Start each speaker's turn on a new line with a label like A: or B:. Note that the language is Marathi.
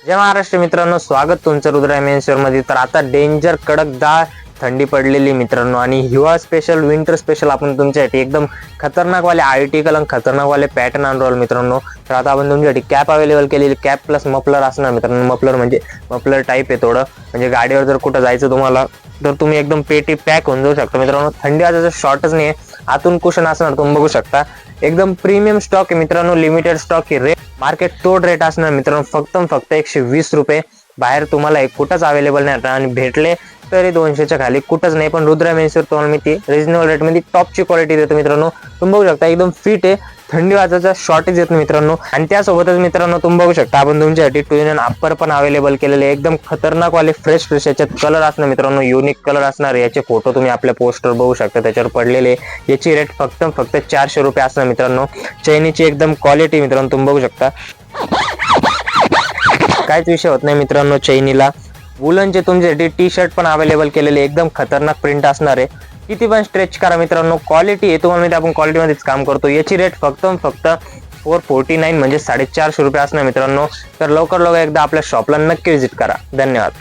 A: जय महाराष्ट्र मित्रांनो, स्वागत तुमचं रुद्रा मेन्सवेअर मध्ये। तर आता डेंजर कडकदार थंडी पडलेली मित्रांनो आणि हिवाळा स्पेशल विंटर स्पेशल आपण तुमच्यासाठी एकदम खतरनाक वाले आर्टिकल आणि खतरनाक वाले पॅटर्न आणलो मित्रांनो। तर आता आपण तुमच्यासाठी कॅप अवेलेबल केलेली, कॅप प्लस मफलर असणार मित्रांनो। मफलर म्हणजे मफलर टाईप आहे थोडं, म्हणजे गाडीवर जर कुठं जायचं तुम्हाला तर तुम्ही एकदम पेटी पॅक होऊन जाऊ शकता मित्रांनो। थंडी वाजायचं शॉर्टच नाही, आतून कुशन असणार तुम्ही बघू शकता। एकदम प्रीमियम स्टॉक आहे मित्रांनो, लिमिटेड स्टॉक आहे। रेट मार्केट तोड रेट असणार मित्रांनो, फक्त 120 रुपये। बाहेर तुम्हाला एक कुठंच अवेलेबल नाही आणि भेटले तरी 200च्या खाली कुठंच नाही। पण रुद्रा मेन्सवेअर तुम्हाला मी ती रिजनेबल रेट मध्ये टॉपची क्वालिटी देतो मित्रांनो। तुम्ही बघू शकता एकदम फिट आहे, थंडी वाजायचा शॉर्टेज येतो मित्रांनो। आणि त्यासोबतच मित्रांनो तुम्ही बघू शकता आपण तुमच्यासाठी 2 in 1 अप्पर पण अवेलेबल केलेले, एकदम खतरनाक वाले फ्रेश याच्यात कलर असणार मित्रांनो, युनिक कलर असणार। याचे फोटो तुम्ही आपल्या पोस्टर बघू शकता त्याच्यावर पडलेले। याची रेट फक्त 400 रुपये असणार मित्रांनो। चैनीची एकदम क्वालिटी मित्रांनो तुम्ही बघू शकता, काहीच विषय होत नाही मित्रांनो। चैनीला वुलनचे तुमच्यासाठी टी शर्ट पण अवेलेबल केलेले, एकदम खतरनाक प्रिंट असणार आहे। किती पण स्ट्रेच करा मित्रांनो, क्वालिटी आहे तुम्हाला, आपण क्वालिटी मध्येच काम करतो। याची रेट फक्त 449 म्हणजे 450 रुपये असणार मित्रांनो। तर लवकर एकदा आपल्या शॉपला नक्की व्हिजिट करा। धन्यवाद।